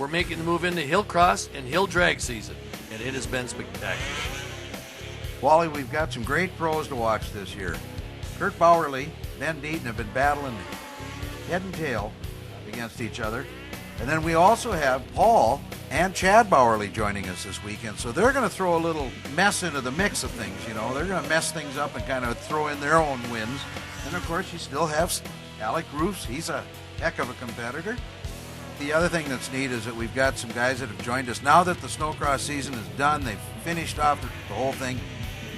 We're making the move into Hillcross and Hill Drag season, and it has been spectacular. Wally, we've got some great pros to watch this year. Kurt Bowerly, Ben Deaton have been battling head and tail against each other. And then we also have Paul and Chad Bowerly joining us this weekend. So they're going to throw a little mess into the mix of things, you know. They're going to mess things up and kind of throw in their own wins. And, of course, you still have Alec Roofs. He's a heck of a competitor. The other thing that's neat is that we've got some guys that have joined us. Now that the snowcross season is done, they've finished off the whole thing.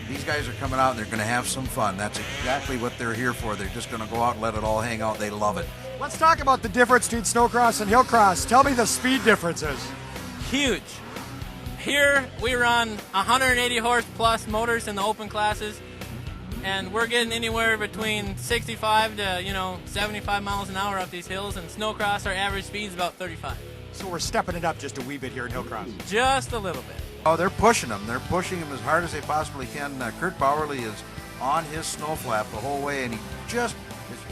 These guys are coming out and they're going to have some fun. That's exactly what they're here for. They're just going to go out and let it all hang out. They love it. Let's talk about the difference between snowcross and hillcross. Tell me the speed differences. Huge. Here we run 180 horse plus motors in the open classes, and we're getting anywhere between 65 to 75 miles an hour up these hills. And snowcross, our average speed is about 35. So we're stepping it up just a wee bit here in hillcross. Just a little bit. Oh, they're pushing them. They're pushing them as hard as they possibly can. Kurt Bowerly is on his snow flap the whole way, and it's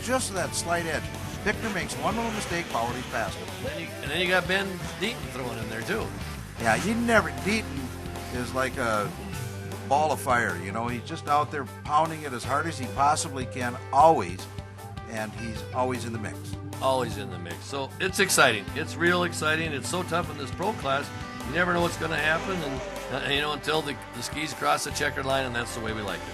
just that slight edge. Bickner makes one little mistake, Bowerly's past him. And then you got Ben Deaton throwing in there, too. Yeah, Deaton is like a ball of fire, you know. He's just out there pounding it as hard as he possibly can, always, and he's always in the mix. Always in the mix. So it's exciting. It's real exciting. It's so tough in this pro class. You never know what's going to happen, and until the skis cross the checkered line, and that's the way we like it.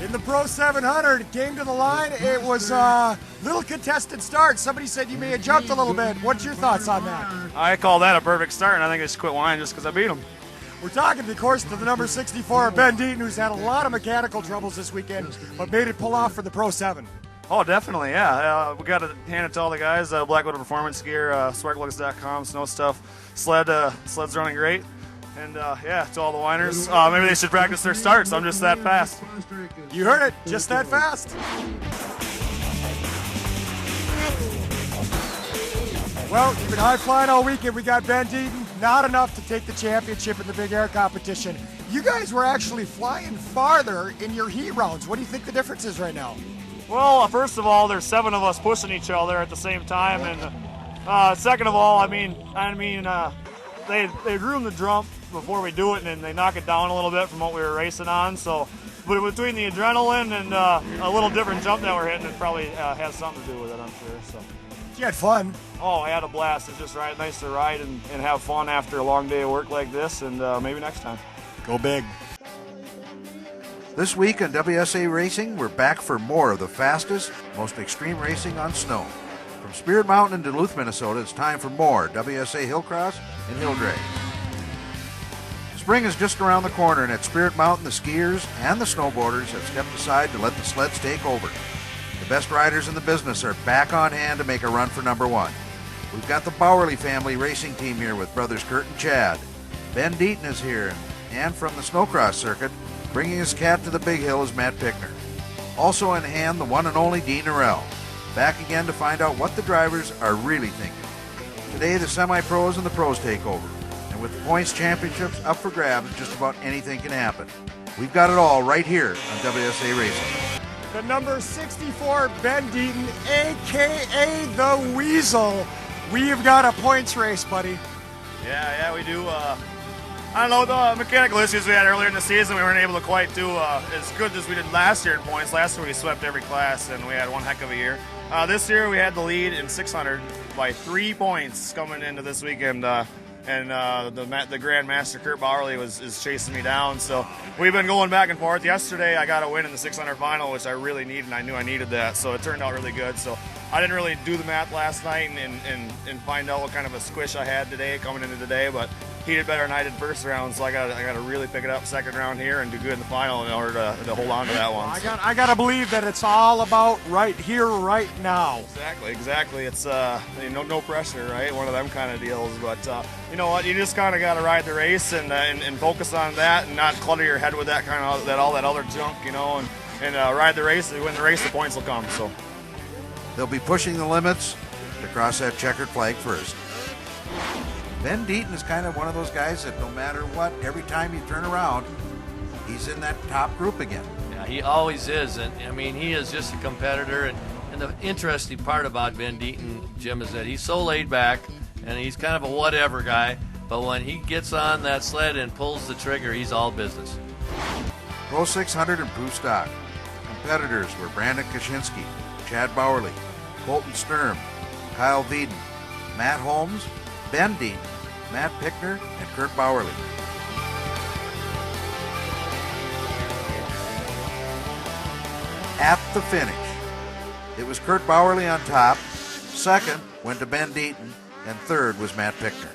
In the Pro 700, came to the line. It was a little contested start. Somebody said you may have jumped a little bit. What's your thoughts on that? I call that a perfect start, and I think I just quit whining just because I beat him. We're talking, of course, to the number 64, Ben Deaton, who's had a lot of mechanical troubles this weekend, but made it pull off for the Pro 7. Oh, definitely, yeah. We got to hand it to all the guys. Blackwood Performance Gear, sparklugs.com, snow stuff. Sled's running great. And, to all the whiners, maybe they should practice their starts. I'm just that fast. You heard it, just that fast. Well, you've been high flying all weekend. We got Ben Deaton, not enough to take the championship in the big air competition. You guys were actually flying farther in your heat rounds. What do you think the difference is right now? Well, first of all, there's 7 of us pushing each other at the same time. And second of all, they groom the drum before we do it, and they knock it down a little bit from what we were racing on. So, but between the adrenaline and a little different jump that we're hitting, it probably has something to do with it, I'm sure. So, you had fun. Oh, I had a blast. It's just nice to ride and have fun after a long day of work like this, and maybe next time. Go big. This week on WSA Racing, we're back for more of the fastest, most extreme racing on snow. From Spirit Mountain in Duluth, Minnesota, it's time for more WSA Hillcross and Hill Drag. Spring is just around the corner, and at Spirit Mountain, the skiers and the snowboarders have stepped aside to let the sleds take over. The best riders in the business are back on hand to make a run for number 1. We've got the Bowerly family racing team here with brothers Kurt and Chad. Ben Deaton is here, and from the snowcross circuit, bringing his cat to the big hill is Matt Pickner. Also in hand, the one and only Dean Norell. Back again to find out what the drivers are really thinking. Today, the semi-pros and the pros take over. And with the points championships up for grabs, just about anything can happen. We've got it all right here on WSA Racing. The number 64, Ben Deaton, a.k.a. the Weasel. We've got a points race, buddy. Yeah, we do. I don't know, the mechanical issues we had earlier in the season, we weren't able to quite do as good as we did last year in points. Last year we swept every class, and we had one heck of a year. This year we had the lead in 600 by 3 points coming into this weekend. The Grand Master Kurt Bowerly is chasing me down. So we've been going back and forth. Yesterday I got a win in the 600 final, which I really needed, and I knew I needed that. So it turned out really good. So I didn't really do the math last night and find out what kind of a squish I had today coming into today. But he did better than I did first round, so I got to really pick it up second round here and do good in the final in order to hold on to that one. I got to believe that it's all about right here, right now. Exactly. It's no pressure, right? One of them kind of deals. But you know what? You just kind of got to ride the race and focus on that, and not clutter your head with that kind of all that other junk, you know, and ride the race. If you win the race, the points will come. So They'll be pushing the limits to cross that checkered flag first. Ben Deaton is kind of one of those guys that no matter what, every time you turn around, he's in that top group again. Yeah, he always is, and I mean, he is just a competitor. And the interesting part about Ben Deaton, Jim, is that he's so laid back, and he's kind of a whatever guy. But when he gets on that sled and pulls the trigger, he's all business. Pro 600 improved stock. Competitors were Brandon Kaczynski, Chad Bowerly, Colton Sturm, Kyle Deaton, Matt Holmes, Ben Deaton, Matt Pickner, and Kurt Bowerly. At the finish, it was Kurt Bowerly on top, second went to Ben Deaton, and third was Matt Pickner.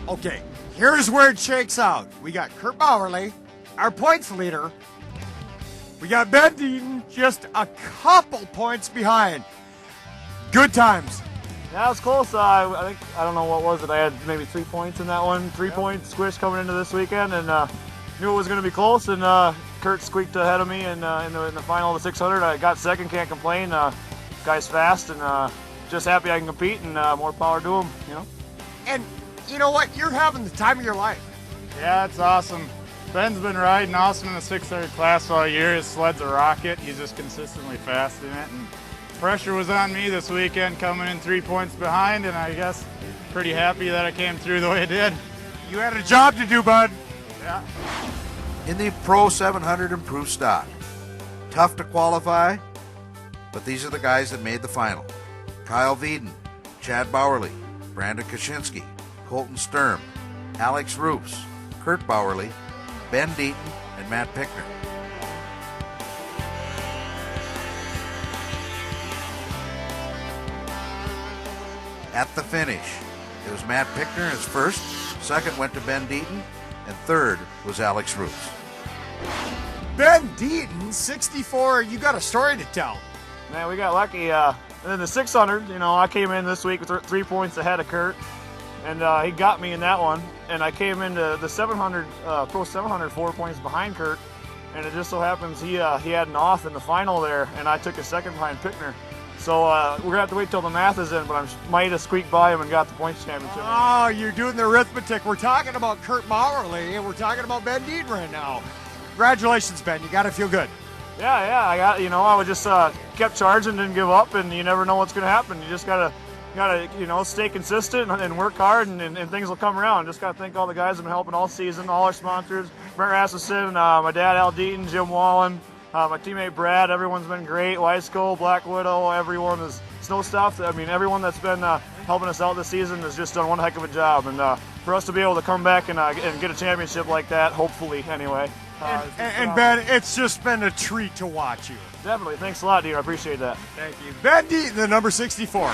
Okay, here's where it shakes out. We got Kurt Bowerly, our points leader. We got Ben Deaton just a couple points behind. Good times. yeah, it was close. I don't know what was it. I had maybe 3 points in that one. 3 point squish coming into this weekend, and knew it was going to be close. And Kurt squeaked ahead of me, and in the final of the 600, I got second. Can't complain. Guy's fast, and just happy I can compete, and more power to him. You know. And you know what? You're having the time of your life. Yeah, it's awesome. Ben's been riding awesome in the 600 class all year. His sled's a rocket. He's just consistently fast in it. And pressure was on me this weekend, coming in 3 points behind, and I guess pretty happy that I came through the way I did. You had a job to do, bud. Yeah. In the Pro 700 improved stock. Tough to qualify, but these are the guys that made the final. Kyle Deaton, Chad Bowerly, Brandon Kaczynski, Colton Sturm, Alex Roos, Kurt Bowerly, Ben Deaton, and Matt Pickner. At the finish, it was Matt Pickner as first, second went to Ben Deaton, and third was Alex Roos. Ben Deaton, 64. You got a story to tell. Man, we got lucky. And then the 600, you know, I came in this week with 3 points ahead of Kurt, and he got me in that one. And I came into the 700, Pro 700, 4 points behind Kurt, and it just so happens he had an off in the final there, and I took a second behind Pickner. So we're going to have to wait till the math is in, but I might have squeaked by him and got the points championship. Oh, you're doing the arithmetic. We're talking about Kurt Bowerly, and we're talking about Ben Deaton right now. Congratulations, Ben. You got to feel good. Yeah, I got, you know, I would just kept charging, didn't give up, and you never know what's going to happen. You just gotta you know, stay consistent and work hard, and things will come around. Just gotta thank all the guys that have been helping all season, all our sponsors, Brent Rasmussen, my dad Al Deaton, Jim Wallen, my teammate Brad. Everyone's been great. Weisco, Black Widow, everyone is Snow Stuff. I mean, everyone that's been helping us out this season has just done one heck of a job. And for us to be able to come back and get a championship like that, hopefully, anyway. And Ben, it's just been a treat to watch you. Definitely. Thanks a lot, dear. I appreciate that. Thank you. Ben Deaton, the number 64.